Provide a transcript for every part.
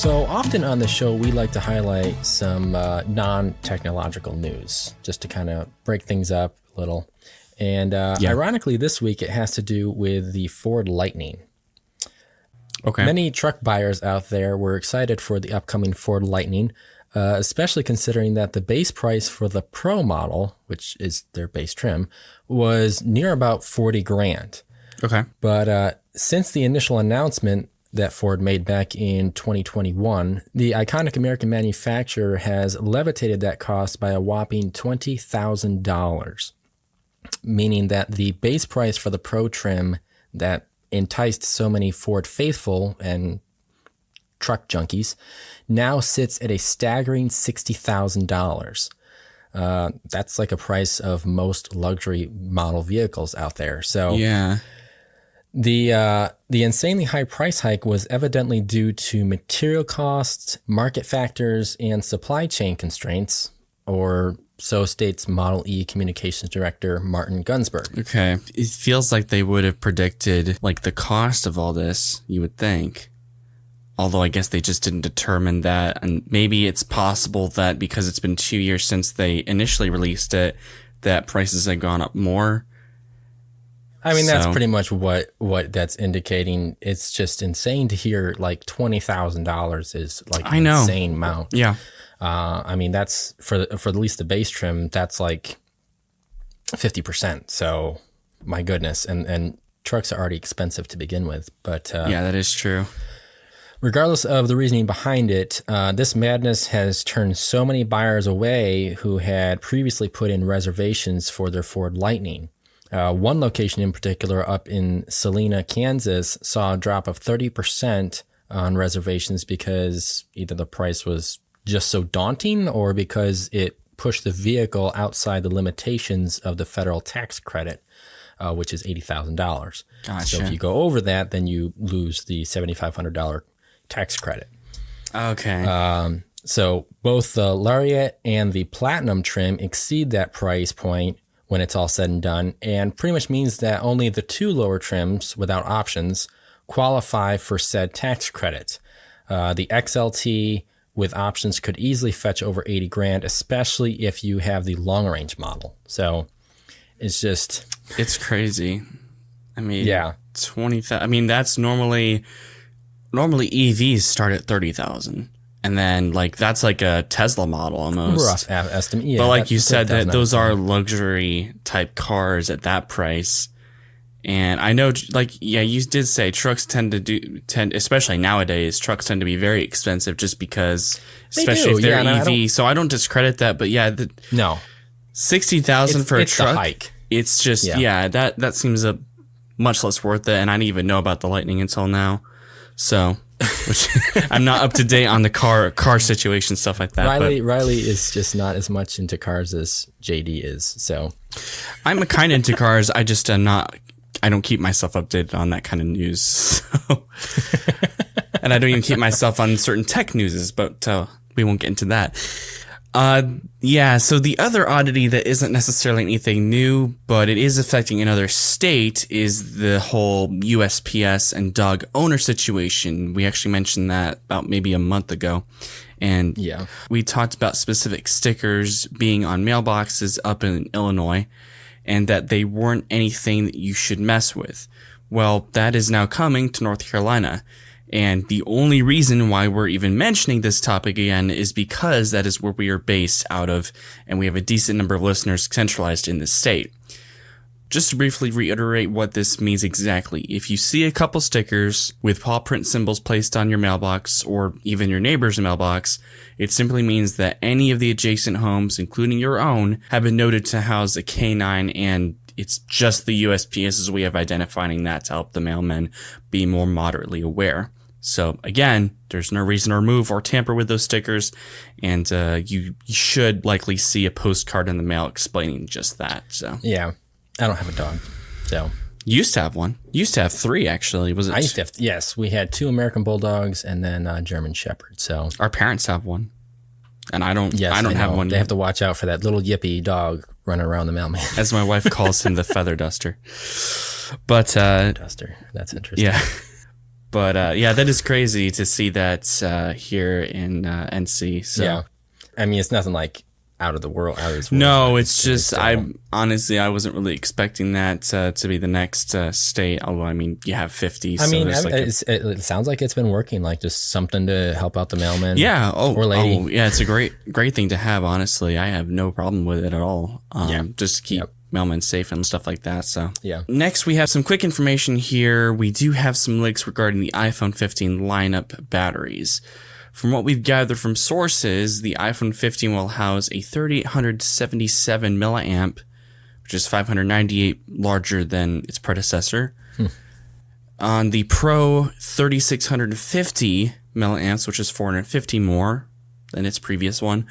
So often on the show, we like to highlight some non-technological news just to kind of break things up a little. And ironically, this week, it has to do with the Ford Lightning. Okay. Many truck buyers out there were excited for the upcoming Ford Lightning, especially considering that the base price for the Pro model, which is their base trim, was near about $40,000. Okay. But since the initial announcement that Ford made back in 2021, the iconic American manufacturer has levitated that cost by a whopping $20,000, meaning that the base price for the Pro trim that enticed so many Ford faithful and truck junkies now sits at a staggering $60,000. That's like a price of most luxury model vehicles out there. So yeah. The insanely high price hike was evidently due to material costs, market factors, and supply chain constraints, or so states Model E communications director Martin Gunsberg. Okay. It feels like they would have predicted like the cost of all this, you would think. Although I guess they just didn't determine that. And maybe it's possible that because it's been 2 years since they initially released it, that prices have gone up more. I mean, that's pretty much what that's indicating. It's just insane to hear like $20,000 is like an insane amount. Yeah. I mean, that's for at least the base trim, that's like 50%. So my goodness. And trucks are already expensive to begin with. But yeah, that is true. Regardless of the reasoning behind it, this madness has turned so many buyers away who had previously put in reservations for their Ford Lightning. One location in particular up in Salina, Kansas, saw a drop of 30% on reservations because either the price was just so daunting or because it pushed the vehicle outside the limitations of the federal tax credit, which is $80,000. Gotcha. So if you go over that, then you lose the $7,500 tax credit. Okay. So both the Lariat and the Platinum trim exceed that price point when it's all said and done, and pretty much means that only the two lower trims without options qualify for said tax credit. The XLT with options could easily fetch over $80,000, especially if you have the long range model. So it's crazy. I mean, yeah, 20,000. I mean, that's normally EVs start at 30,000. And then, like, that's like a Tesla model almost. Rough estimate. Yeah, but like you said, that those are $30,000. luxury type cars at that price. And I know, like, yeah, you did say trucks tend, especially nowadays, trucks tend to be very expensive just because, especially if they're EV. So I don't discredit that, but yeah, no, 60,000 for a truck. The hike. It's just, that seems much less worth it. And I didn't even know about the Lightning until now. So, which I'm not up to date on the car situation, stuff like that. Riley is just not as much into cars as JD is. So I'm kind of into cars. I just am not. I don't keep myself updated on that kind of news. So. And I don't even keep myself on certain tech newses, but we won't get into that. Yeah, so the other oddity that isn't necessarily anything new, but it is affecting another state is the whole USPS and dog owner situation. We actually mentioned that about maybe a month ago. And we talked about specific stickers being on mailboxes up in Illinois and that they weren't anything that you should mess with. Well, that is now coming to North Carolina. And the only reason why we're even mentioning this topic again is because that is where we are based out of, and we have a decent number of listeners centralized in this state. Just to briefly reiterate what this means exactly, if you see a couple stickers with paw print symbols placed on your mailbox or even your neighbor's mailbox, it simply means that any of the adjacent homes, including your own, have been noted to house a canine, and it's just the USPS's way of identifying that to help the mailmen be more moderately aware. So again, there's no reason to remove or tamper with those stickers, and you should likely see a postcard in the mail explaining just that. So yeah, I don't have a dog, so you used to have one. You used to have three, actually. Was it? I used to have. Yes, we had 2 American Bulldogs and then a German Shepherd. So our parents have one, and I don't. Yes, I don't have one. They have to watch out for that little yippy dog running around the mailman, as my wife calls him, the feather duster. But duster. That's interesting. Yeah. But yeah, that is crazy to see that here in NC. So. Yeah. I mean, it's nothing like out of this world. No, it's just I wasn't really expecting that to be the next state. Although I mean, you have 50. I mean, like it sounds like it's been working. Like just something to help out the mailman. Yeah. Or lady. Oh, yeah. It's a great thing to have. Honestly, I have no problem with it at all. Just to keep mailmen safe and stuff like that. So yeah. Next, we have some quick information here. We do have some links regarding the iPhone 15 lineup batteries. From what we've gathered from sources, the iPhone 15 will house a 3877 milliamp, which is 598 larger than its predecessor. On the Pro, 3650 milliamps, which is 450 more than its previous one.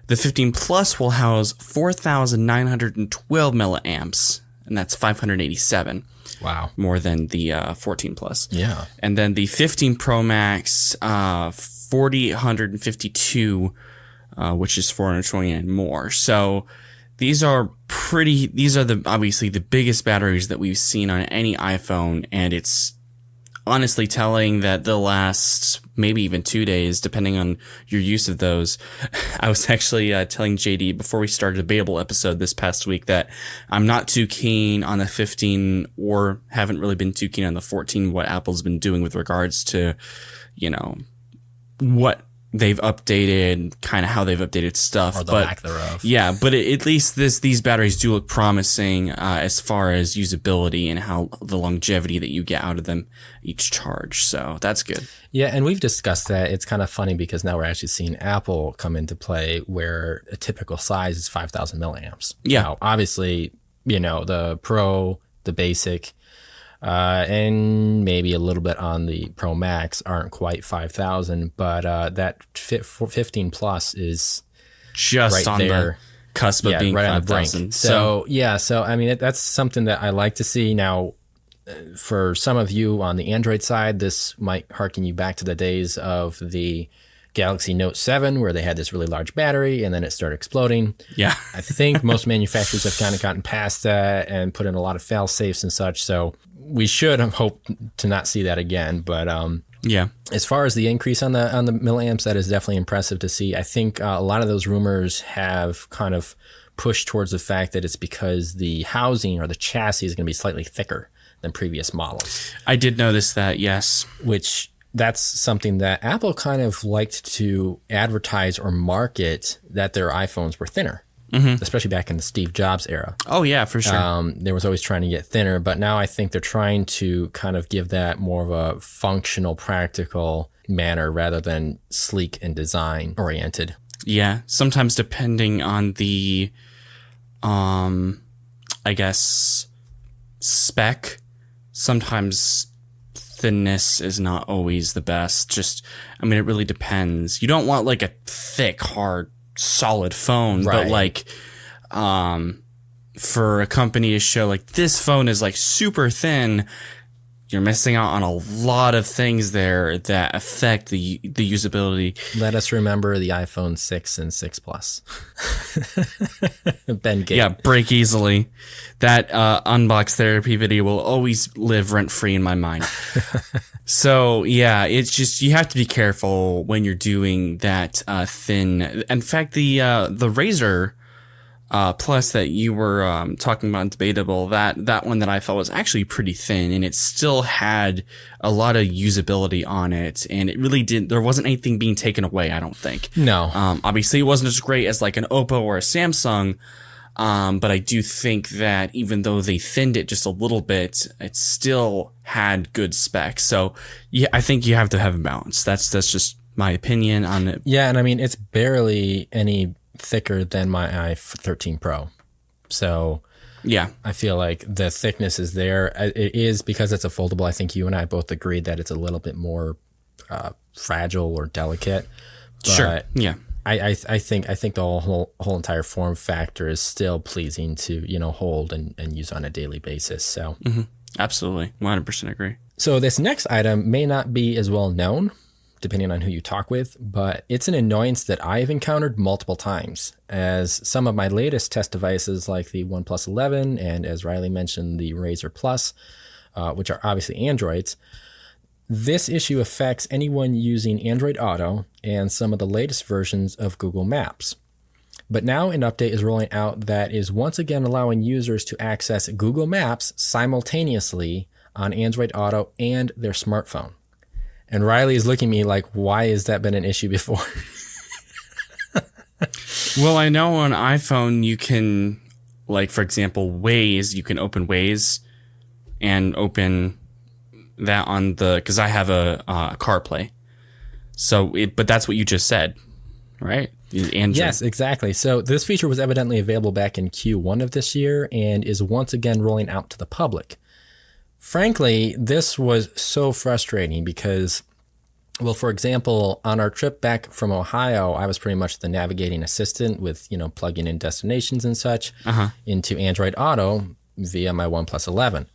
The 15 Plus will house 4912 milliamps, and that's 587. Wow. More than the 14 Plus. Yeah. And then the 15 Pro Max, 4,852, which is 429 more. So these are obviously the biggest batteries that we've seen on any iPhone. And it's honestly telling that they'll last maybe even 2 days, depending on your use of those. I was actually telling JD before we started a Debatable episode this past week that I'm not too keen on the 15 or haven't really been too keen on the 14, what Apple's been doing with regards to, what they've updated, kind of how they've updated stuff. Or the lack thereof. Yeah, but at least these batteries do look promising as far as usability and how the longevity that you get out of them each charge. So that's good. Yeah, and we've discussed that. It's kind of funny because now we're actually seeing Apple come into play where a typical size is 5,000 milliamps. Yeah. Now, obviously, the Pro, the Basic, and maybe a little bit on the Pro Max aren't quite 5,000, but that 15 Plus is just right on there. The cusp of being right on the brink. 5,000. So I mean, that's something that I like to see. Now, for some of you on the Android side, this might harken you back to the days of the Galaxy Note 7, where they had this really large battery and then it started exploding. Yeah. I think most manufacturers have kind of gotten past that and put in a lot of fail safes and such. So we should hope to not see that again. But yeah, as far as the increase on the milliamps, that is definitely impressive to see. I think a lot of those rumors have kind of pushed towards the fact that it's because the housing or the chassis is going to be slightly thicker than previous models. I did notice that, yes. Which that's something that Apple kind of liked to advertise or market, that their iPhones were thinner. Especially back in the Steve Jobs era. Oh, yeah, for sure. They was always trying to get thinner, but now I think they're trying to kind of give that more of a functional, practical manner rather than sleek and design oriented. Yeah, sometimes depending on the, I guess, spec, sometimes thinness is not always the best. It really depends. You don't want like a thick, hard, solid phone, right. But like for a company to show like this phone is like super thin, you're missing out on a lot of things there that affect the usability. Let us remember the iPhone 6 and 6 Plus. Ben Gates. Yeah, break easily. That unbox therapy video will always live rent free in my mind. So yeah, it's just, you have to be careful when you're doing that thin. In fact, the Razer Plus that you were talking about in Debatable, that one that I thought was actually pretty thin, and it still had a lot of usability on it, and it really there wasn't anything being taken away, I don't think. No. Obviously it wasn't as great as like an Oppo or a Samsung, but I do think that even though they thinned it just a little bit, it still had good specs. So yeah, I think you have to have a balance. That's just my opinion on it. Yeah, and I mean, it's barely any thicker than my iPhone 13 Pro. So yeah, I feel like the thickness is there. It is because it's a foldable. I think you and I both agreed that it's a little bit more fragile or delicate. But sure. Yeah. I think the whole entire form factor is still pleasing to, hold and use on a daily basis. So Absolutely. 100% agree. So this next item may not be as well known, depending on who you talk with, but it's an annoyance that I've encountered multiple times, as some of my latest test devices like the OnePlus 11 and, as Riley mentioned, the Razer Plus, which are obviously Androids, This issue affects anyone using Android Auto and some of the latest versions of Google Maps. But now an update is rolling out that is once again allowing users to access Google Maps simultaneously on Android Auto and their smartphone. And Riley is looking at me like, why has that been an issue before? Well, I know on iPhone you can, like, for example, Waze, you can open Waze and open that on the, because I have a CarPlay. But that's what you just said, right? Android. Yes, exactly. So this feature was evidently available back in Q1 of this year and is once again rolling out to the public. Frankly, this was so frustrating because, well, for example, on our trip back from Ohio, I was pretty much the navigating assistant with, plugging in destinations and such into Android Auto via my OnePlus 11.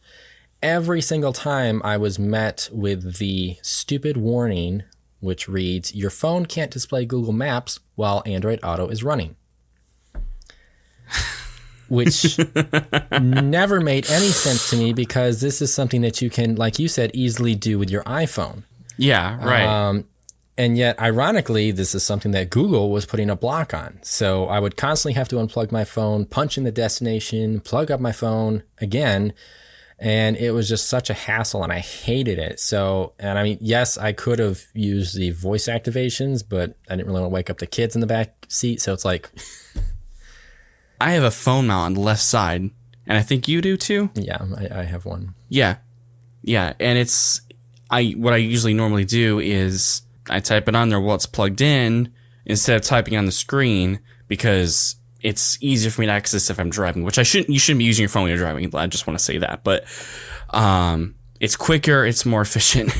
Every single time I was met with the stupid warning, which reads, your phone can't display Google Maps while Android Auto is running. Which never made any sense to me because this is something that you can, like you said, easily do with your iPhone. Yeah, right. And yet, ironically, this is something that Google was putting a block on. So I would constantly have to unplug my phone, punch in the destination, plug up my phone again. And it was just such a hassle and I hated it. So, and I mean, yes, I could have used the voice activations, but I didn't really want to wake up the kids in the back seat. So it's like... I have a phone mount on the left side, and I think you do too. Yeah, I have one. Yeah. And what I usually normally do is I type it on there while it's plugged in instead of typing on the screen because it's easier for me to access if I'm driving, which you shouldn't be using your phone when you're driving. I just want to say that, but it's quicker, it's more efficient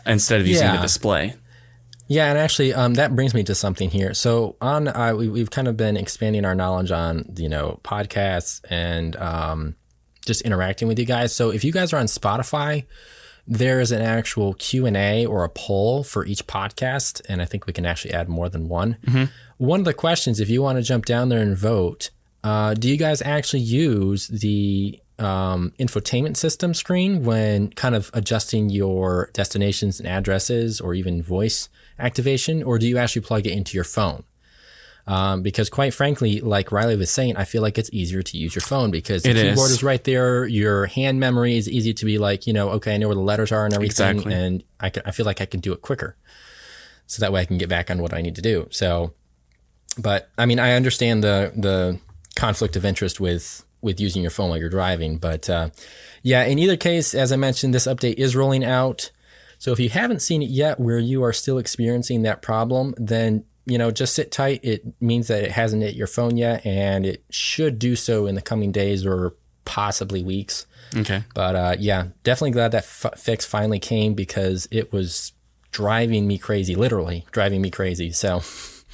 instead of using the display. Yeah, and actually, that brings me to something here. So we've kind of been expanding our knowledge on, podcasts and just interacting with you guys. So if you guys are on Spotify, there is an actual Q&A or a poll for each podcast, and I think we can actually add more than one. Mm-hmm. One of the questions, if you want to jump down there and vote, do you guys actually use the infotainment system screen when kind of adjusting your destinations and addresses or even voice activation, or do you actually plug it into your phone? Because quite frankly, like Riley was saying, I feel like it's easier to use your phone because the keyboard is right there. Your hand memory is easy to be like, okay, I know where the letters are and everything. Exactly. And I feel like I can do it quicker. So that way I can get back on what I need to do. So, but I mean, I understand the conflict of interest with using your phone while you're driving. But yeah, in either case, as I mentioned, this update is rolling out. So if you haven't seen it yet where you are still experiencing that problem, then, just sit tight. It means that it hasn't hit your phone yet, and it should do so in the coming days or possibly weeks. Okay. But yeah, definitely glad that fix finally came because it was driving me crazy, literally driving me crazy. So...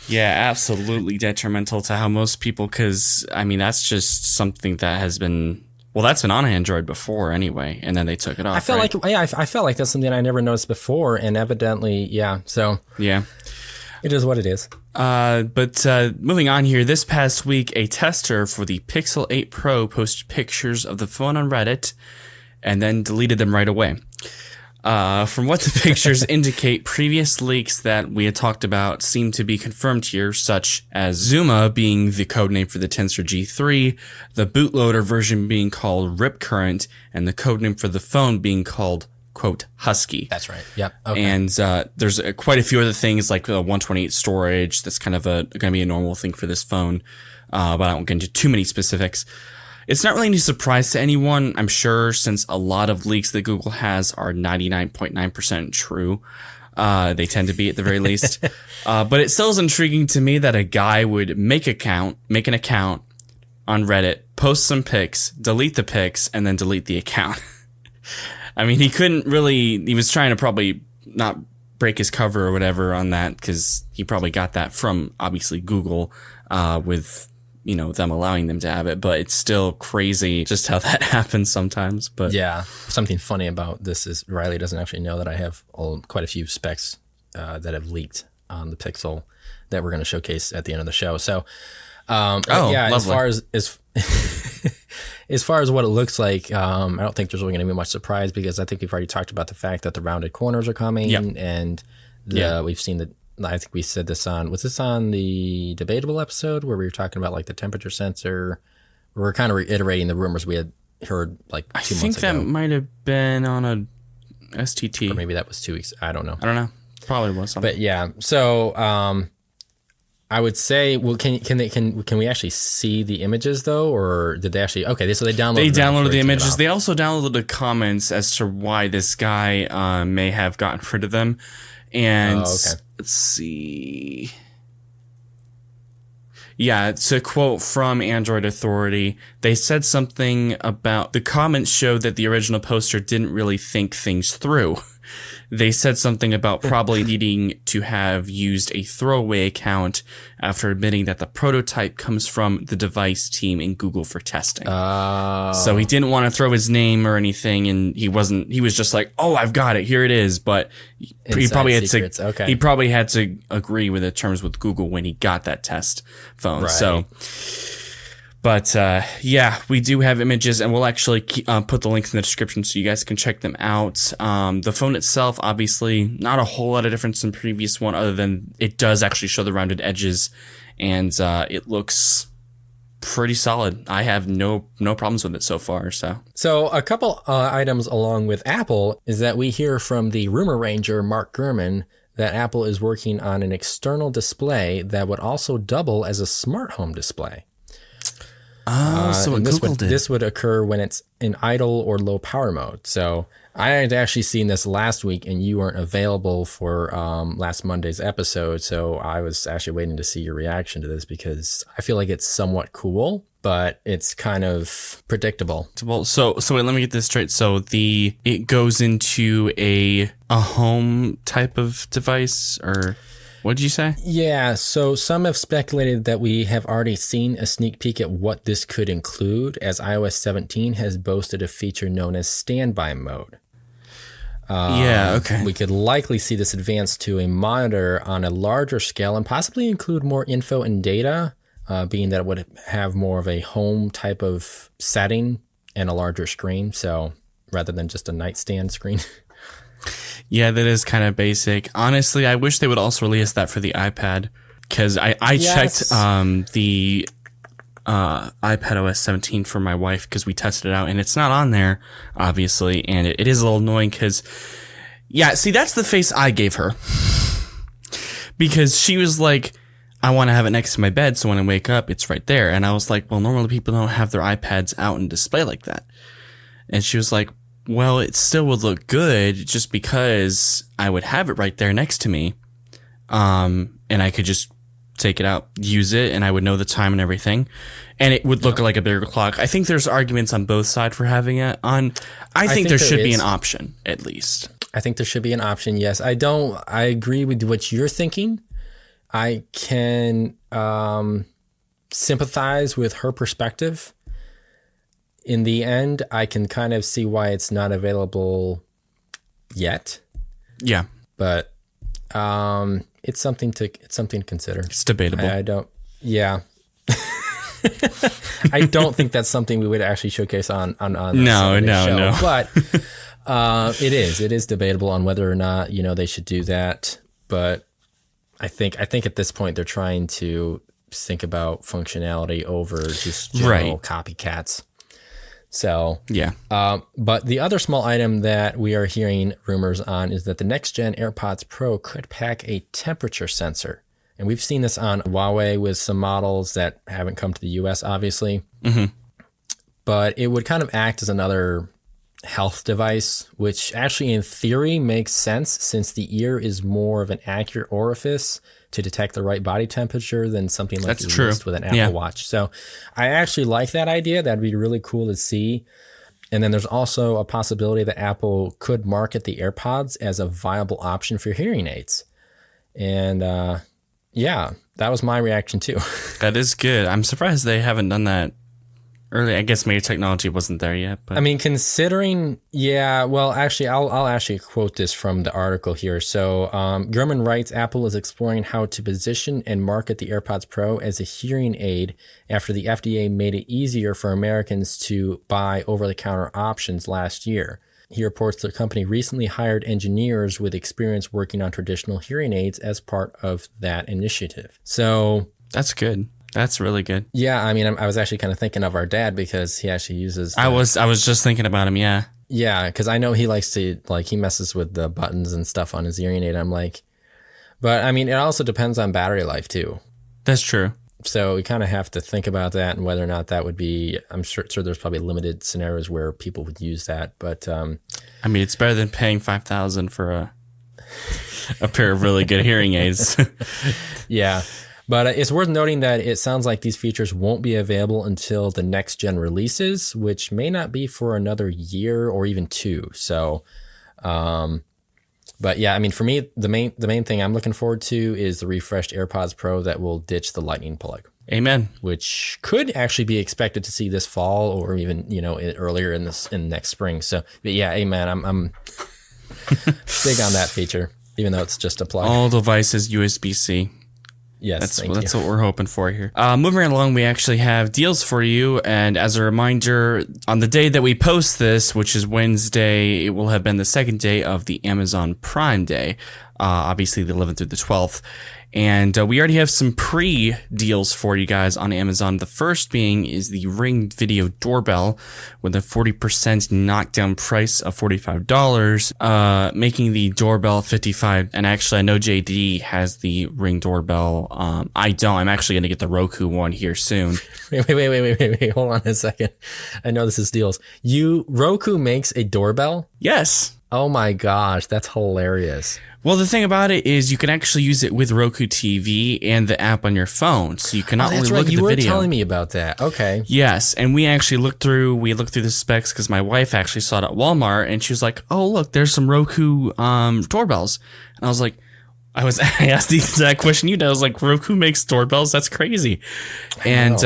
Yeah, absolutely detrimental to how most people, because, I mean, that's just something that has been, that's been on Android before anyway, and then they took it off. I felt like that's something I never noticed before, and evidently, yeah, so. Yeah. It is what it is. But moving on here, this past week, a tester for the Pixel 8 Pro posted pictures of the phone on Reddit and then deleted them right away. From what the pictures indicate, previous leaks that we had talked about seem to be confirmed here, such as Zuma being the codename for the Tensor G3, the bootloader version being called Ripcurrent, and the codename for the phone being called, quote, Husky. That's right. Yep. Okay. And there's quite a few other things like 128 storage. That's kind of going to be a normal thing for this phone, but I won't get into too many specifics. It's not really any surprise to anyone, I'm sure, since a lot of leaks that Google has are 99.9% true. They tend to be at the very least. But it still is intriguing to me that a guy would make an account on Reddit, post some pics, delete the pics, and then delete the account. I mean, he was trying to probably not break his cover or whatever on that because he probably got that from, obviously, Google with... them allowing them to have it, but it's still crazy just how that happens sometimes. But yeah, something funny about this is Riley doesn't actually know that I have quite a few specs that have leaked on the Pixel that we're going to showcase at the end of the show. So, yeah, lovely. as as far as what it looks like, I don't think there's really going to be much surprise because I think we've already talked about the fact that the rounded corners are coming, and we've seen the. I think we said this was this on the debatable episode where we were talking about like the temperature sensor? We were kind of reiterating the rumors we had heard like 2 months ago. I think that might have been on a STT. Or maybe that was 2 weeks. I don't know. Probably was something. But yeah, so I would say, well, can we actually see the images though, or did they actually? Okay, so they downloaded the images. They also downloaded the comments as to why this guy may have gotten rid of them. And let's see. Yeah, it's a quote from Android Authority. They said something about the comments showed that the original poster didn't really think things through. They said something about probably needing to have used a throwaway account after admitting that the prototype comes from the device team in Google for testing. So he didn't want to throw his name or anything, and he was just like, "Oh, I've got it. Here it is." But he probably had to agree with the terms with Google when he got that test phone. Right. So But yeah, we do have images, and we'll actually put the links in the description so you guys can check them out. The phone itself, obviously, not a whole lot of difference than the previous one, other than it does actually show the rounded edges, and it looks pretty solid. I have no problems with it so far. So a couple items along with Apple is that we hear from the rumor ranger Mark Gurman that Apple is working on an external display that would also double as a smart home display. So this would occur when it's in idle or low power mode. So I had actually seen this last week, and you weren't available for last Monday's episode. So I was actually waiting to see your reaction to this because I feel like it's somewhat cool, but it's kind of predictable. So wait, let me get this straight. So it goes into a home type of device, or what did you say? Yeah, so some have speculated that we have already seen a sneak peek at what this could include, as iOS 17 has boasted a feature known as standby mode. We could likely see this advance to a monitor on a larger scale and possibly include more info and data, being that it would have more of a home type of setting and a larger screen, so rather than just a nightstand screen. Yeah, that is kind of basic. Honestly, I wish they would also release that for the iPad, because I checked the iPad OS 17 for my wife because we tested it out, and it's not on there, obviously, and it is a little annoying because, yeah, see, that's the face I gave her. Because she was like, I want to have it next to my bed, so when I wake up, it's right there. And I was like, well, normally people don't have their iPads out and display like that. And she was like, well, it still would look good just because I would have it right there next to me. And I could just take it out, use it, and I would know the time and everything. And it would look like a bigger clock. I think there's arguments on both sides for having it on. I think there should be an option, at least. I think there should be an option, yes. I agree with what you're thinking. I can sympathize with her perspective. In the end, I can kind of see why it's not available yet. Yeah, but it's something to consider. It's debatable. I don't. Yeah, I don't think that's something we would actually showcase on No. But it is debatable on whether or not they should do that. But I think at this point they're trying to think about functionality over just general copycats. So, yeah. But the other small item that we are hearing rumors on is that the next-gen AirPods Pro could pack a temperature sensor. And we've seen this on Huawei with some models that haven't come to the US, obviously. Mm-hmm. But it would kind of act as another health device, which actually in theory makes sense since the ear is more of an accurate orifice to detect the right body temperature than something like the wrist with an Apple Watch. So I actually like that idea. That'd be really cool to see. And then there's also a possibility that Apple could market the AirPods as a viable option for hearing aids. And yeah, that was my reaction too. That is good. I'm surprised they haven't done that early. I guess maybe technology wasn't there yet. But I mean, considering, yeah, well, actually, I'll actually quote this from the article here. So Gurman writes, Apple is exploring how to position and market the AirPods Pro as a hearing aid after the FDA made it easier for Americans to buy over-the-counter options last year. He reports the company recently hired engineers with experience working on traditional hearing aids as part of that initiative. So that's good. That's really good. Yeah, I mean, I was actually kind of thinking of our dad because he actually uses... I was just thinking about him, yeah. Yeah, because I know he likes to, like, he messes with the buttons and stuff on his hearing aid. I'm like... But, I mean, it also depends on battery life, too. That's true. So we kind of have to think about that and whether or not that would be... I'm sure there's probably limited scenarios where people would use that, but... I mean, it's better than paying $5,000 for a pair of really good hearing aids. Yeah. But it's worth noting that it sounds like these features won't be available until the next gen releases, which may not be for another year or even two. So, but yeah, I mean, for me, the main thing I'm looking forward to is the refreshed AirPods Pro that will ditch the Lightning plug. Amen. Which could actually be expected to see this fall or even, earlier in next spring. So, but yeah, amen. I'm big on that feature, even though it's just a plug. All devices USB-C. Yes, that's what we're hoping for here. Moving right along, we actually have deals for you. And as a reminder, on the day that we post this, which is Wednesday, it will have been the second day of the Amazon Prime Day. Obviously, the 11th through the 12th. And we already have some pre-deals for you guys on Amazon. The first being is the Ring Video Doorbell with a 40% knockdown price of $45, making the doorbell $55. And actually, I know JD has the Ring Doorbell. I don't. I'm actually going to get the Roku one here soon. Wait. Hold on a second. I know this is deals. Roku makes a doorbell? Yes. Oh my gosh, that's hilarious. Well, the thing about it is you can actually use it with Roku TV and the app on your phone. So you can not only look at the video. You were telling me about that. Okay. Yes. And we actually looked through the specs because my wife actually saw it at Walmart and she was like, oh, look, there's some Roku doorbells. And I was like, I asked the exact question you did. I was like, Roku makes doorbells? That's crazy. And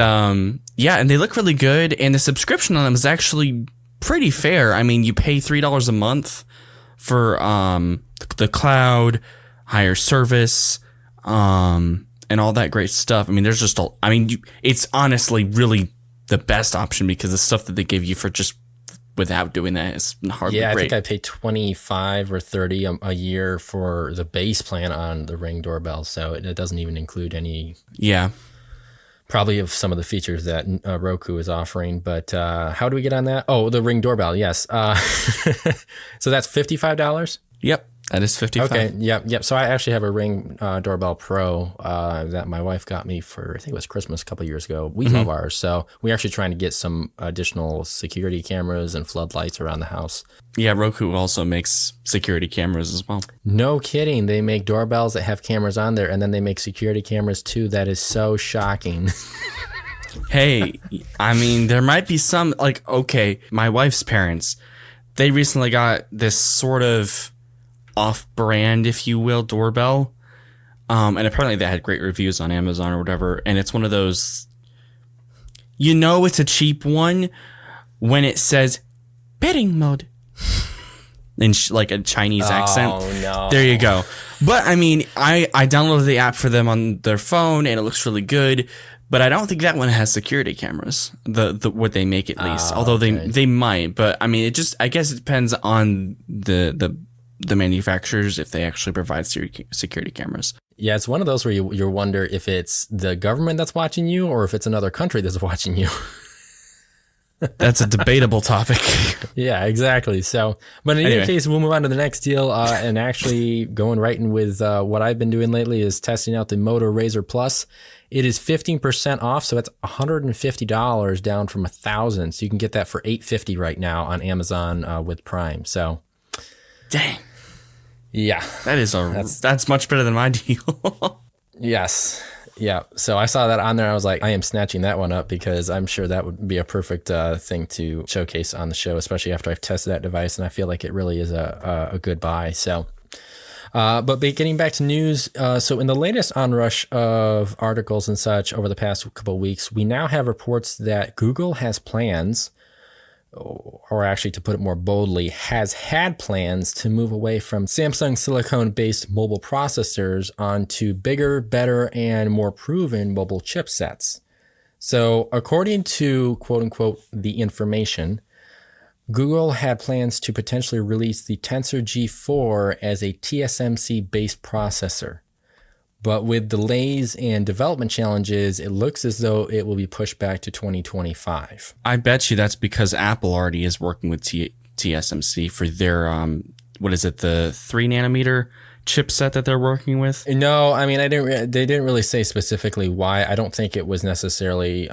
yeah, and they look really good. And the subscription on them is actually pretty fair. I mean, you pay $3 a month for the cloud, higher service, and all that great stuff. I mean, there's just it's honestly really the best option because the stuff that they give you for just without doing that is hardly great. Yeah, I think I pay $25 or $30 a year for the base plan on the Ring doorbell, so it doesn't even include any. Yeah. Probably of some of the features that Roku is offering, but how do we get on that? Oh, the Ring doorbell, yes. So that's $55? Yep, that is $55. Okay, yep. So I actually have a Ring Doorbell Pro that my wife got me for, I think it was Christmas a couple of years ago. We love ours, so we're actually trying to get some additional security cameras and floodlights around the house. Yeah, Roku also makes security cameras as well. No kidding. They make doorbells that have cameras on there, and then they make security cameras too. That is so shocking. Hey, I mean, there might be some, my wife's parents, they recently got this sort of off-brand, if you will, doorbell. And apparently they had great reviews on Amazon or whatever. And it's one of those, it's a cheap one when it says bidding mode. In a Chinese accent. Oh, no. There you go. But I mean, I downloaded the app for them on their phone and it looks really good. But I don't think that one has security cameras. The what they make at least. Although they might. But I mean, I guess it depends on the manufacturers if they actually provide security cameras. Yeah, it's one of those where you wonder if it's the government that's watching you or if it's another country that's watching you. That's a debatable topic. Yeah, exactly. So, but in any case, we'll move on to the next deal. And actually going right in with what I've been doing lately is testing out the Moto Razr Plus. It is 15% off, so it's $150 down from $1,000. So you can get that for $850 right now on Amazon with Prime. So, dang. Yeah. That's much better than my deal. Yes. Yeah. So I saw that on there. I was like, I am snatching that one up because I'm sure that would be a perfect thing to showcase on the show, especially after I've tested that device. And I feel like it really is a good buy. So, But getting back to news, so in the latest onrush of articles and such over the past couple of weeks, we now have reports that Google has plans, or actually to put it more boldly, has had plans to move away from Samsung silicone-based mobile processors onto bigger, better, and more proven mobile chipsets. So according to quote-unquote the information, Google had plans to potentially release the Tensor G4 as a TSMC-based processor. But with delays and development challenges, it looks as though it will be pushed back to 2025. I bet you that's because Apple already is working with TSMC for their, the 3 nanometer chipset that they're working with? No, I mean, they didn't really say specifically why. I don't think it was necessarily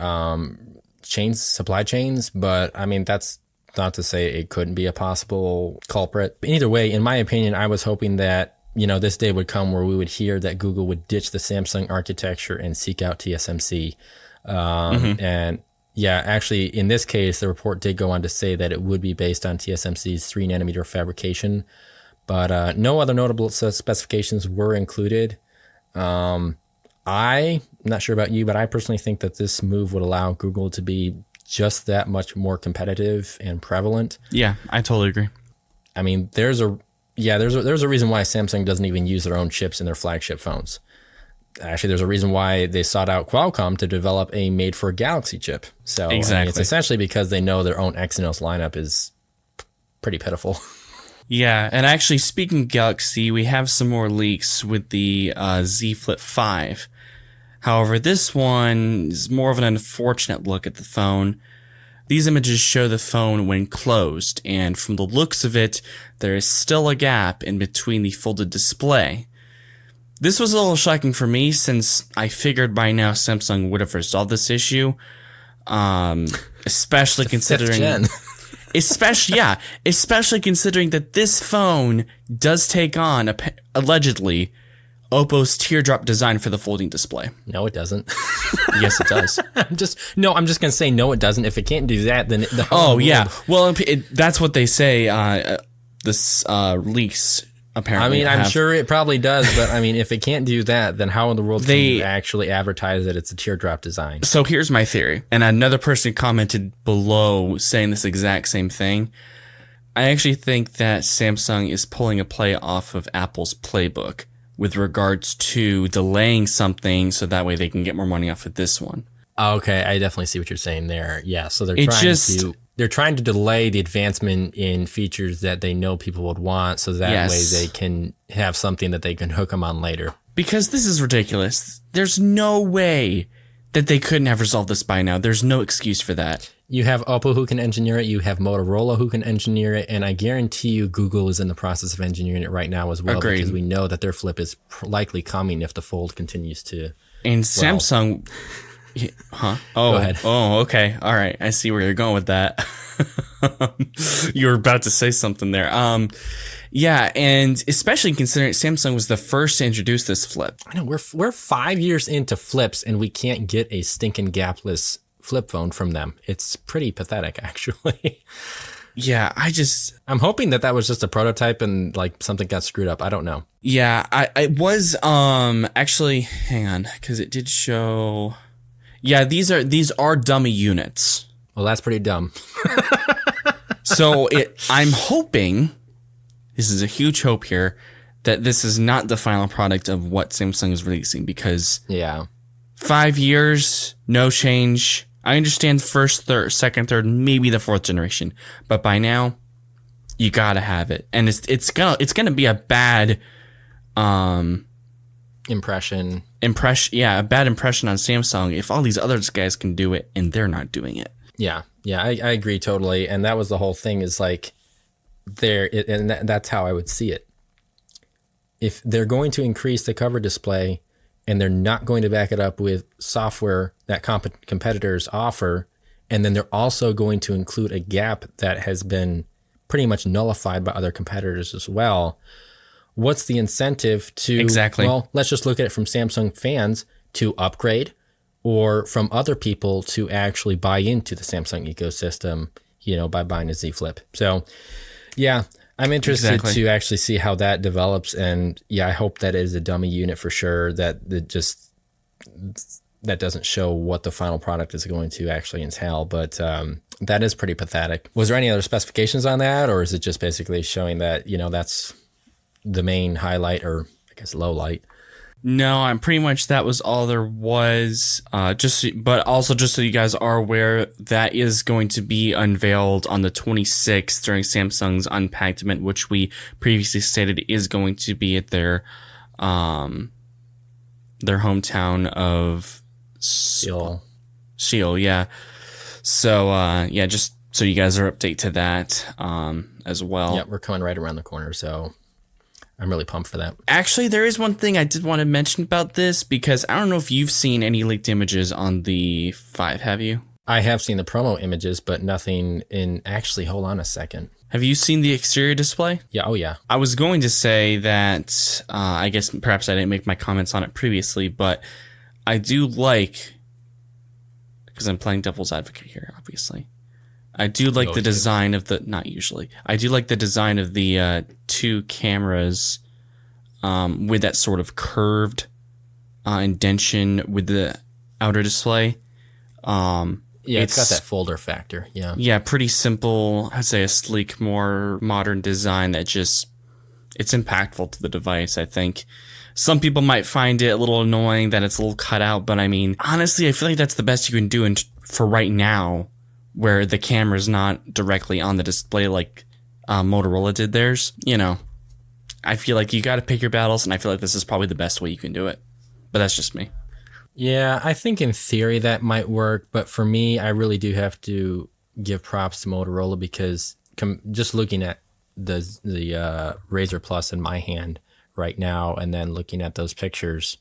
supply chains, but I mean, that's not to say it couldn't be a possible culprit. But either way, in my opinion, I was hoping that, this day would come where we would hear that Google would ditch the Samsung architecture and seek out TSMC. And yeah, actually, in this case, the report did go on to say that it would be based on TSMC's 3 nanometer fabrication, but no other notable specifications were included. I'm not sure about you, but I personally think that this move would allow Google to be just that much more competitive and prevalent. Yeah, I totally agree. I mean, there's a reason why Samsung doesn't even use their own chips in their flagship phones. Actually, there's a reason why they sought out Qualcomm to develop a made-for-Galaxy chip. So exactly. I mean, it's essentially because they know their own Exynos lineup is pretty pitiful. Yeah, and actually, speaking of Galaxy, we have some more leaks with the Z Flip 5. However, this one is more of an unfortunate look at the phone. These images show the phone when closed, and from the looks of it, there is still a gap in between the folded display. This was a little shocking for me, since I figured by now Samsung would have resolved this issue, especially considering... especially considering that this phone does take on, allegedly, Oppo's teardrop design for the folding display. No, it doesn't. Yes, it does. I'm just going to say no, it doesn't. If it can't do that, then Well, that's what they say. This leaks apparently. I mean, I'm sure it probably does, but I mean, if it can't do that, then how in the world can you actually advertise that it's a teardrop design? So here's my theory, and another person commented below saying this exact same thing. I actually think that Samsung is pulling a play off of Apple's playbook with regards to delaying something so that way they can get more money off of this one. Okay, I definitely see what you're saying there. Yeah, so they're trying to delay the advancement in features that they know people would want, so that way they can have something that they can hook them on later. Because this is ridiculous. There's no way that they couldn't have resolved this by now. There's no excuse for that. You have Oppo who can engineer it, you have Motorola who can engineer it, and I guarantee you Google is in the process of engineering it right now as well. Agreed. Because we know that their flip is likely coming if the fold continues to... And Samsung... Huh? Oh, go ahead. Oh, okay. All right. I see where you're going with that. You were about to say something there. Yeah, and especially considering Samsung was the first to introduce this flip. I know, we're 5 years into flips and we can't get a stinking gapless flip phone from them. It's pretty pathetic, actually. Yeah, I'm hoping that was just a prototype and like something got screwed up. I don't know. Yeah, I was actually, hang on, because it did show. Yeah, these are dummy units. Well, that's pretty dumb. So I'm hoping, this is a huge hope here, that this is not the final product of what Samsung is releasing, because 5 years, no change. I understand first, third, second, third, maybe the fourth generation, but by now, you gotta have it, and it's gonna be a bad impression. Yeah, a bad impression on Samsung if all these other guys can do it and they're not doing it. Yeah, I agree totally, and that was the whole thing. Is like that's how I would see it. If they're going to increase the cover display and they're not going to back it up with software that competitors offer, and then they're also going to include a gap that has been pretty much nullified by other competitors as well, what's the incentive to... Exactly. Well, let's just look at it from Samsung fans to upgrade, or from other people to actually buy into the Samsung ecosystem, by buying a Z Flip. So, yeah, I'm interested Exactly. to actually see how that develops, and I hope that is a dummy unit for sure. That doesn't show what the final product is going to actually entail, but that is pretty pathetic. Was there any other specifications on that, or is it just basically showing that that's the main highlight, or I guess low light? No, I'm pretty much that was all there was. But also just so you guys are aware, that is going to be unveiled on the 26th during Samsung's Unpacked event, which we previously stated is going to be at their hometown of Seoul, yeah. So just so you guys are update to that as well. Yeah, we're coming right around the corner, so I'm really pumped for that. Actually, there is one thing I did want to mention about this, because I don't know if you've seen any leaked images on the 5, have you? I have seen the promo images, but nothing in actually, hold on a second. Have you seen the exterior display? Yeah, oh yeah. I was going to say that, I guess perhaps I didn't make my comments on it previously, but I do like, because I'm playing devil's advocate here, obviously. I do like the design of the, not usually, I do like the design of the 2 cameras with that sort of curved indentation with the outer display. Yeah, it's got that folder factor, yeah. Yeah, pretty simple, I'd say a sleek, more modern design that just, it's impactful to the device, I think. Some people might find it a little annoying that it's a little cut out, but I mean, honestly, I feel like that's the best you can do for right now, where the camera's not directly on the display like Motorola did theirs. I feel like you got to pick your battles, and I feel like this is probably the best way you can do it. But that's just me. Yeah, I think in theory that might work, but for me, I really do have to give props to Motorola, because just looking at the Razr Plus in my hand right now, and then looking at those pictures,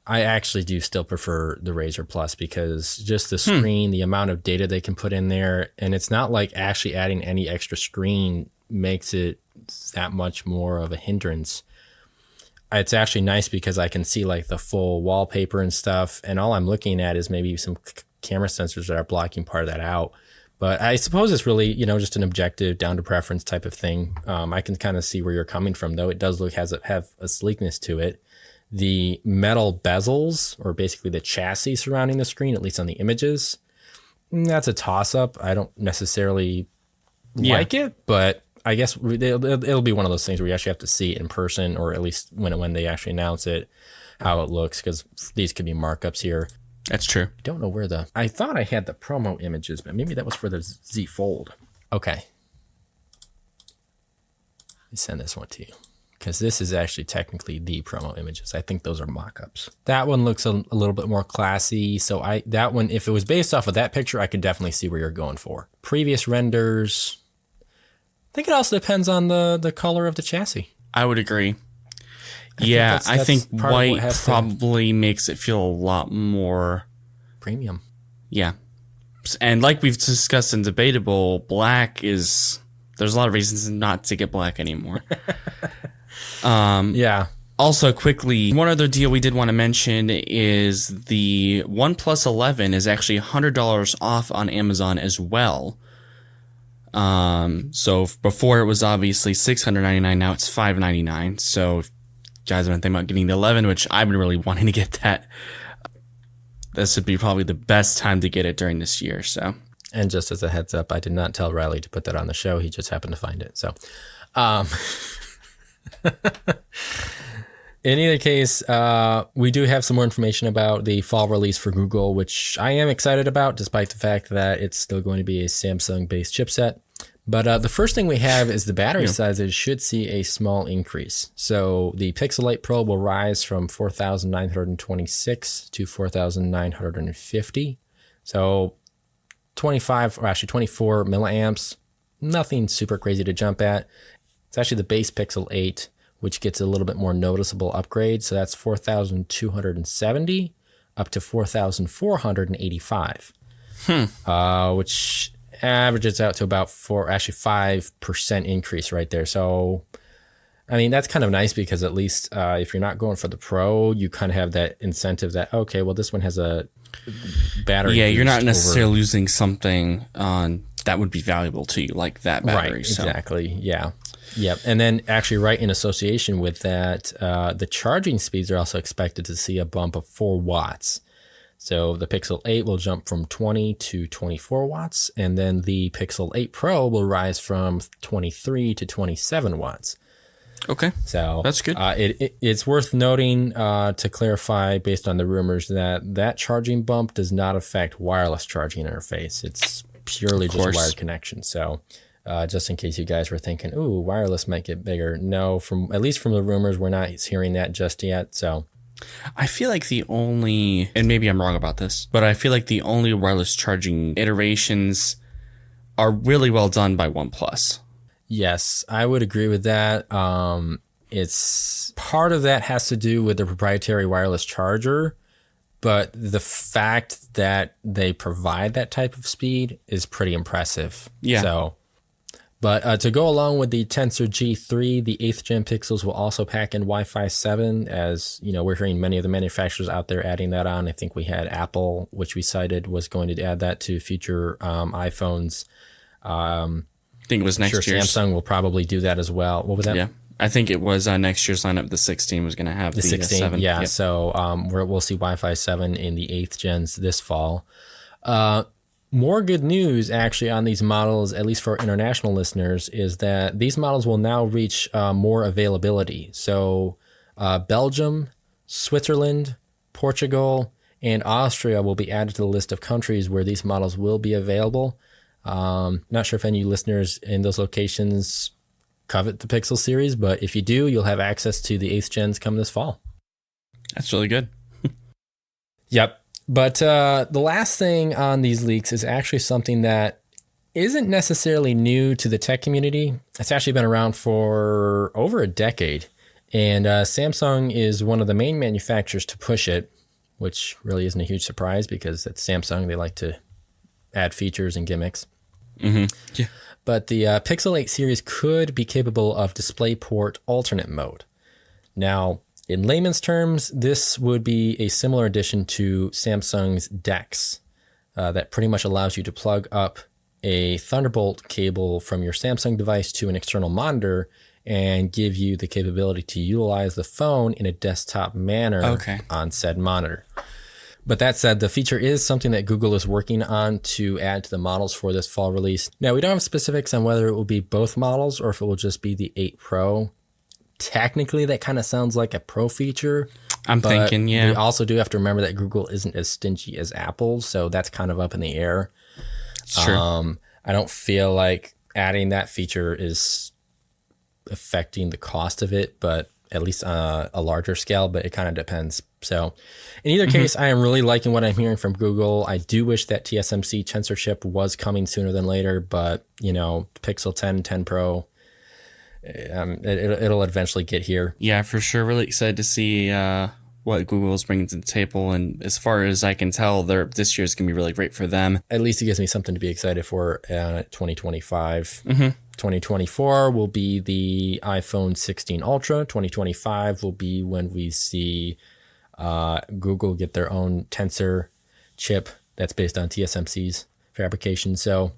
I actually do still prefer the Razr Plus, because just the screen, the amount of data they can put in there, and it's not like actually adding any extra screen makes it that much more of a hindrance. It's actually nice because I can see like the full wallpaper and stuff, and all I'm looking at is maybe some camera sensors that are blocking part of that out. But I suppose it's really, just an objective, down to preference type of thing. I can kind of see where you're coming from, though. It does have a sleekness to it. The metal bezels, or basically the chassis surrounding the screen, at least on the images, that's a toss-up. I don't necessarily like it, but I guess it'll be one of those things where you actually have to see it in person, or at least when they actually announce it, how it looks, because these could be markups here. That's true. I don't know where I thought I had the promo images, but maybe that was for the Z Fold. Okay. Let me send this one to you, because this is actually technically the promo images. I think those are mock-ups. That one looks a little bit more classy. So that one, if it was based off of that picture, I could definitely see where you're going for. Previous renders, I think it also depends on the color of the chassis. I would agree. I think white probably makes it feel a lot more premium. Yeah. And like we've discussed in Debatable, black is, there's a lot of reasons not to get black anymore. Also, quickly, one other deal we did want to mention is the OnePlus 11 is actually $100 off on Amazon as well. So before it was obviously $699, now it's $599. So if you guys have been thinking about getting the 11, which I've been really wanting to get that, this would be probably the best time to get it during this year. So, and just as a heads up, I did not tell Riley to put that on the show. He just happened to find it. So, in either case, we do have some more information about the fall release for Google, which I am excited about, despite the fact that it's still going to be a Samsung-based chipset. But the first thing we have is the battery sizes should see a small increase. So the Pixel 8 Pro will rise from 4,926 to 4,950. So 24 milliamps, nothing super crazy to jump at. It's actually the base Pixel 8, which gets a little bit more noticeable upgrade. So that's 4,270 up to 4,485, which averages out to about 5% increase right there. So, I mean, that's kind of nice, because at least if you're not going for the Pro, you kind of have that incentive that, okay, well, this one has a battery. Yeah, you're not necessarily losing something that would be valuable to you, like that battery. Right, exactly, yeah. Yep. And then actually right in association with that, the charging speeds are also expected to see a bump of 4 watts. So the Pixel 8 will jump from 20 to 24 watts, and then the Pixel 8 Pro will rise from 23 to 27 watts. Okay. So that's good. It's worth noting to clarify, based on the rumors, that charging bump does not affect wireless charging interface. It's purely just wired connection. So just in case you guys were thinking, ooh, wireless might get bigger. No, at least from the rumors, we're not hearing that just yet. So I feel like the only, and maybe I'm wrong about this, but I feel like the only wireless charging iterations are really well done by OnePlus. Yes, I would agree with that. It's part of that has to do with the proprietary wireless charger, but the fact that they provide that type of speed is pretty impressive. Yeah. So, but to go along with the Tensor G3, the 8th gen Pixels will also pack in Wi-Fi 7. As you know, we're hearing many of the manufacturers out there adding that on. I think we had Apple, which we cited was going to add that to future iPhones. I think it was next year. Samsung will probably do that as well. What was that? Yeah, I think it was next year's lineup. The 16 was going to have the 16. 7. Yeah, yep. So we'll see Wi-Fi 7 in the 8th gens this fall. More good news, actually, on these models, at least for international listeners, is that these models will now reach more availability. So Belgium, Switzerland, Portugal, and Austria will be added to the list of countries where these models will be available. Not sure if any listeners in those locations covet the Pixel series, but if you do, you'll have access to the 8th gens come this fall. That's really good. Yep. But the last thing on these leaks is actually something that isn't necessarily new to the tech community. It's actually been around for over a decade. And Samsung is one of the main manufacturers to push it, which really isn't a huge surprise because it's Samsung. They like to add features and gimmicks. Mm-hmm. Yeah. But the Pixel 8 series could be capable of DisplayPort alternate mode. Now, in layman's terms, this would be a similar addition to Samsung's DeX that pretty much allows you to plug up a Thunderbolt cable from your Samsung device to an external monitor and give you the capability to utilize the phone in a desktop manner on said monitor. But that said, the feature is something that Google is working on to add to the models for this fall release. Now, we don't have specifics on whether it will be both models or if it will just be the 8 Pro. Technically, that kind of sounds like a Pro feature. I'm thinking, yeah. We also do have to remember that Google isn't as stingy as Apple, so that's kind of up in the air. It's true. I don't feel like adding that feature is affecting the cost of it, but at least on a larger scale, but it kind of depends. So in either case, I am really liking what I'm hearing from Google. I do wish that TSMC Tensor chip was coming sooner than later, but you know, Pixel 10, 10 Pro, it'll eventually get here. Yeah, for sure. Really excited to see what Google is bringing to the table. And as far as I can tell, this year is going to be really great for them. At least it gives me something to be excited for 2025. 2024 will be the iPhone 16 Ultra. 2025 will be when we see Google get their own Tensor chip that's based on TSMC's fabrication. So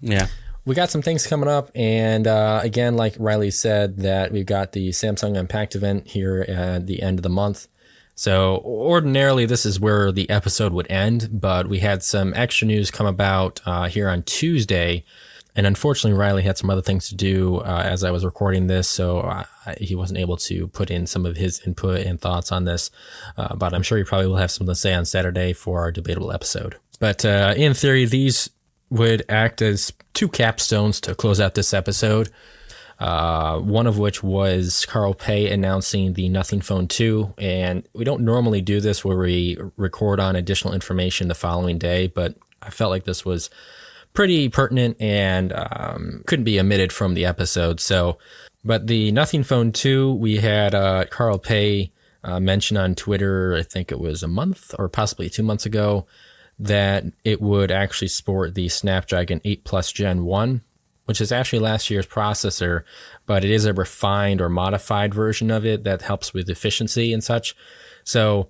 yeah, we got some things coming up. And again, like Riley said, that we've got the Samsung Unpacked event here at the end of the month. So ordinarily, this is where the episode would end, but we had some extra news come about here on Tuesday. And unfortunately, Riley had some other things to do as I was recording this, so he wasn't able to put in some of his input and thoughts on this. But I'm sure he probably will have something to say on Saturday for our debatable episode. But in theory, these would act as two capstones to close out this episode. One of which was Carl Pei announcing the Nothing Phone 2. And we don't normally do this where we record on additional information the following day, but I felt like this was pretty pertinent and couldn't be omitted from the episode. So, but the Nothing Phone 2, we had Carl Pei mention on Twitter, I think it was a month or possibly 2 months ago, that it would actually sport the Snapdragon 8 Plus Gen 1, which is actually last year's processor, but it is a refined or modified version of it that helps with efficiency and such. So,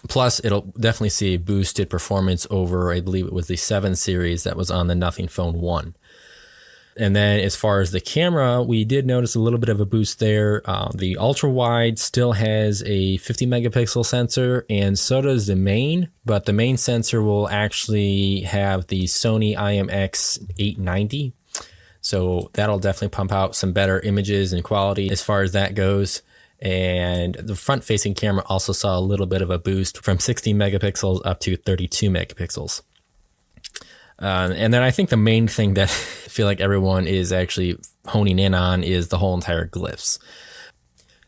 plus, it'll definitely see a boosted performance over, I believe it was the 7 series that was on the Nothing Phone 1. And then as far as the camera, we did notice a little bit of a boost there. The ultra wide still has a 50 megapixel sensor, and so does the main, but the main sensor will actually have the Sony IMX 890. So that'll definitely pump out some better images and quality as far as that goes. And the front facing camera also saw a little bit of a boost from 16 megapixels up to 32 megapixels. And then I think the main thing that I feel like everyone is actually honing in on is the whole entire glyphs.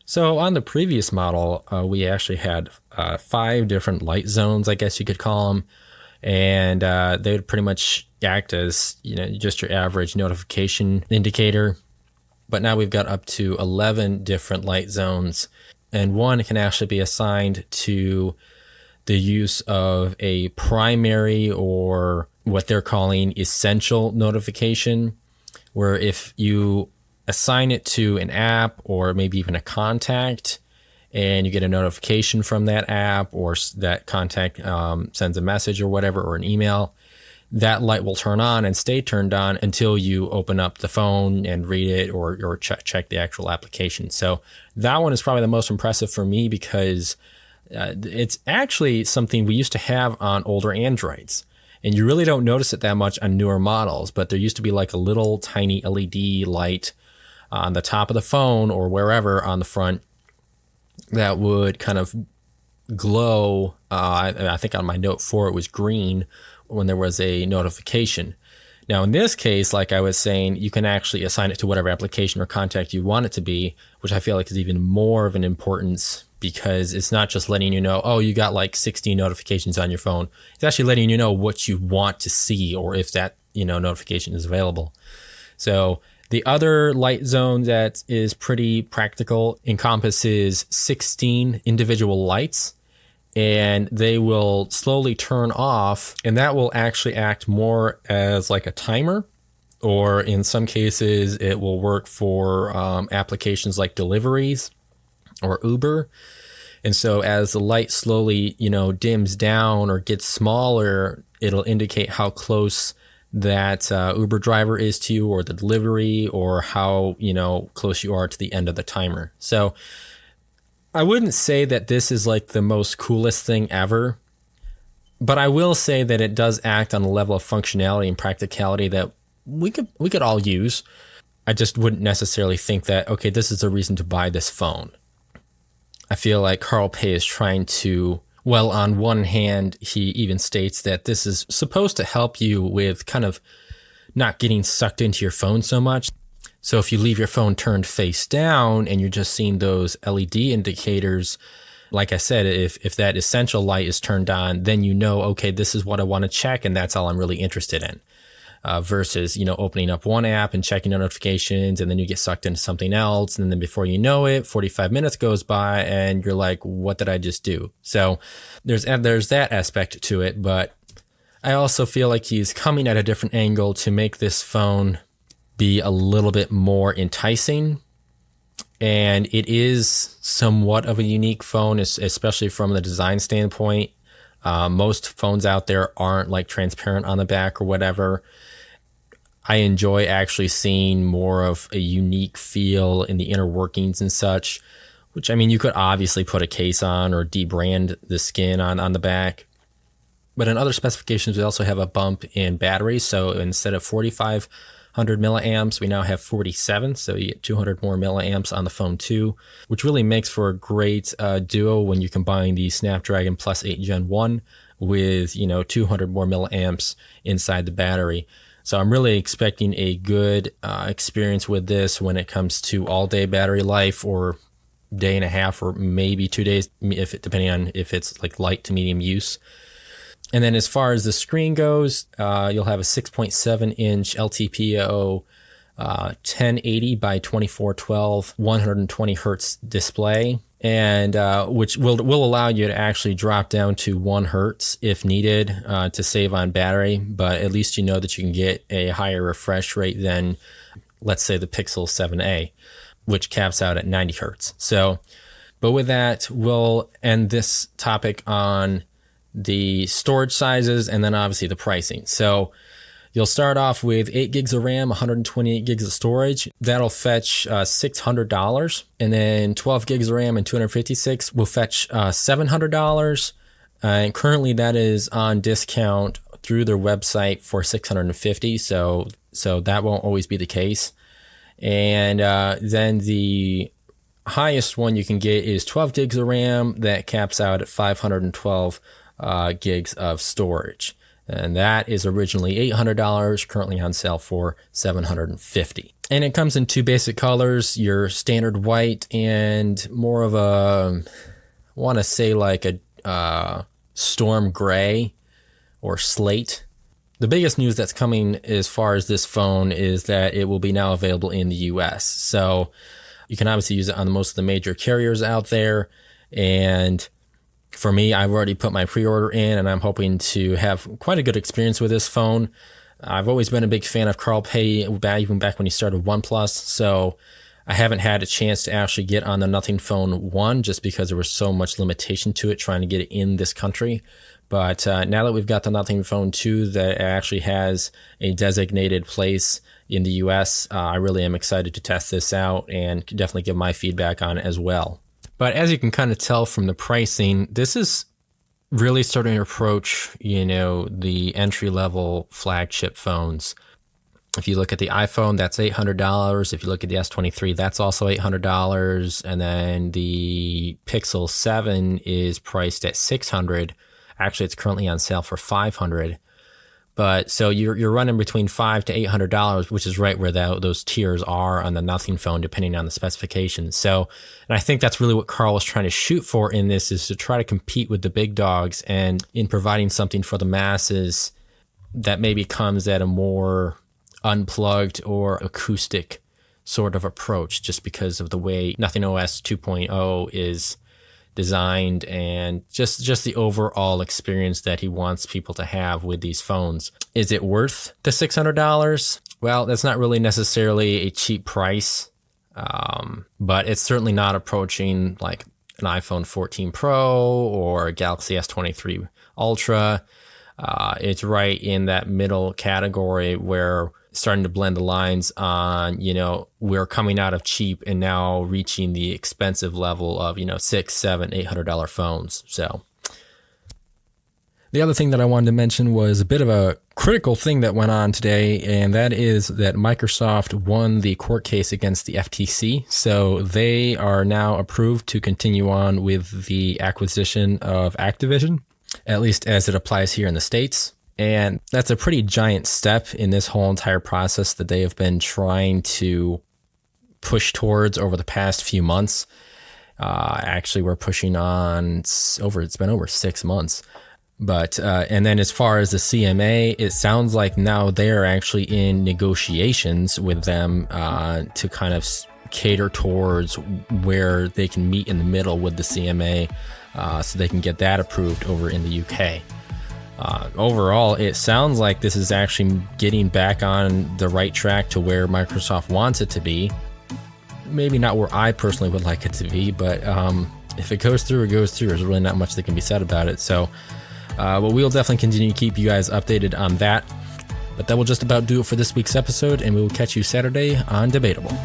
So on the previous model, we actually had 5 different light zones, I guess you could call them. And they would pretty much act as, just your average notification indicator. But now we've got up to 11 different light zones, and one can actually be assigned to the use of a primary, or what they're calling essential notification, where if you assign it to an app or maybe even a contact, and you get a notification from that app, or that contact sends a message or whatever, or an email, that light will turn on and stay turned on until you open up the phone and read it, or check the actual application. So that one is probably the most impressive for me, because it's actually something we used to have on older Androids. And you really don't notice it that much on newer models, but there used to be like a little tiny LED light on the top of the phone or wherever on the front that would kind of glow. I think on my Note 4 it was green when there was a notification. Now in this case, like I was saying, you can actually assign it to whatever application or contact you want it to be, which I feel like is even more of an importance, because it's not just letting you know, oh, you got like 60 notifications on your phone. It's actually letting you know what you want to see, or if that, notification is available. So the other light zone that is pretty practical encompasses 16 individual lights, and they will slowly turn off, and that will actually act more as like a timer, or in some cases it will work for applications like deliveries or Uber. And so as the light slowly, dims down or gets smaller, it'll indicate how close that Uber driver is to you, or the delivery, or how, close you are to the end of the timer. So I wouldn't say that this is like the most coolest thing ever, but I will say that it does act on a level of functionality and practicality that we could all use. I just wouldn't necessarily think that, okay, this is the reason to buy this phone. I feel like Carl Pei is trying to, well, on one hand, he even states that this is supposed to help you with kind of not getting sucked into your phone so much. So if you leave your phone turned face down and you're just seeing those LED indicators, like I said, if that essential light is turned on, then okay, this is what I want to check, and that's all I'm really interested in. Versus, opening up one app and checking notifications, and then you get sucked into something else. And then before you know it, 45 minutes goes by and you're like, what did I just do? So there's that aspect to it. But I also feel like he's coming at a different angle to make this phone be a little bit more enticing. And it is somewhat of a unique phone, especially from the design standpoint. Most phones out there aren't like transparent on the back or whatever. I enjoy actually seeing more of a unique feel in the inner workings and such, which, you could obviously put a case on or debrand the skin on the back. But in other specifications, we also have a bump in battery. So instead of 4,500 milliamps, we now have 47. So you get 200 more milliamps on the phone too, which really makes for a great duo when you combine the Snapdragon Plus 8 Gen 1 with, 200 more milliamps inside the battery. So I'm really expecting a good experience with this when it comes to all-day battery life, or day and a half, or maybe 2 days, depending on if it's like light to medium use. And then as far as the screen goes, you'll have a 6.7-inch LTPO 1080 by 2412 120 hertz display, and which will allow you to actually drop down to 1 hertz if needed to save on battery. But at least you know that you can get a higher refresh rate than, let's say, the Pixel 7a, which caps out at 90 hertz. So, but with that, we'll end this topic on the storage sizes and then obviously the pricing. So You'll start off with 8 gigs of RAM, 128 gigs of storage. That'll fetch $600. And then 12 gigs of RAM and 256 will fetch $700. And currently that is on discount through their website for $650. So that won't always be the case. And then the highest one you can get is 12 gigs of RAM that caps out at 512 gigs of storage. And that is originally $800, currently on sale for $750. And it comes in two basic colors, your standard white and more of a, I want to say like a storm gray or slate. The biggest news that's coming as far as this phone is that it will be now available in the US. So you can obviously use it on most of the major carriers out there. And for me, I've already put my pre-order in, and I'm hoping to have quite a good experience with this phone. I've always been a big fan of Carl Pei, even back when he started OnePlus. So I haven't had a chance to actually get on the Nothing Phone 1 just because there was so much limitation to it trying to get it in this country. But now that we've got the Nothing Phone 2 that actually has a designated place in the US, I really am excited to test this out and definitely give my feedback on it as well. But as you can kind of tell from the pricing, this is really starting to approach, the entry-level flagship phones. If you look at the iPhone, that's $800. If you look at the S23, that's also $800. And then the Pixel 7 is priced at $600. Actually, it's currently on sale for $500. But so you're running between $500 to $800, which is right where those tiers are on the Nothing Phone, depending on the specifications. So, and I think that's really what Carl is trying to shoot for in this, is to try to compete with the big dogs, and in providing something for the masses that maybe comes at a more unplugged or acoustic sort of approach, just because of the way Nothing OS 2.0 is designed and just the overall experience that he wants people to have with these phones. Is it worth the $600? Well, that's not really necessarily a cheap price, but it's certainly not approaching like an iPhone 14 Pro or a Galaxy S23 Ultra. It's right in that middle category where starting to blend the lines on, we're coming out of cheap and now reaching the expensive level of, $600, $700, $800 phones. So the other thing that I wanted to mention was a bit of a critical thing that went on today, and that is that Microsoft won the court case against the FTC. So they are now approved to continue on with the acquisition of Activision, at least as it applies here in the States. And that's a pretty giant step in this whole entire process that they have been trying to push towards over the past few months. Actually, we're pushing on it's been over 6 months. But, and then as far as the CMA, it sounds like now they're actually in negotiations with them to kind of cater towards where they can meet in the middle with the CMA so they can get that approved over in the UK. Overall, it sounds like this is actually getting back on the right track to where Microsoft wants it to be. Maybe not where I personally would like it to be, but if it goes through, it goes through. There's really not much that can be said about it. So we'll definitely continue to keep you guys updated on that. But that will just about do it for this week's episode, and we will catch you Saturday on Debatable.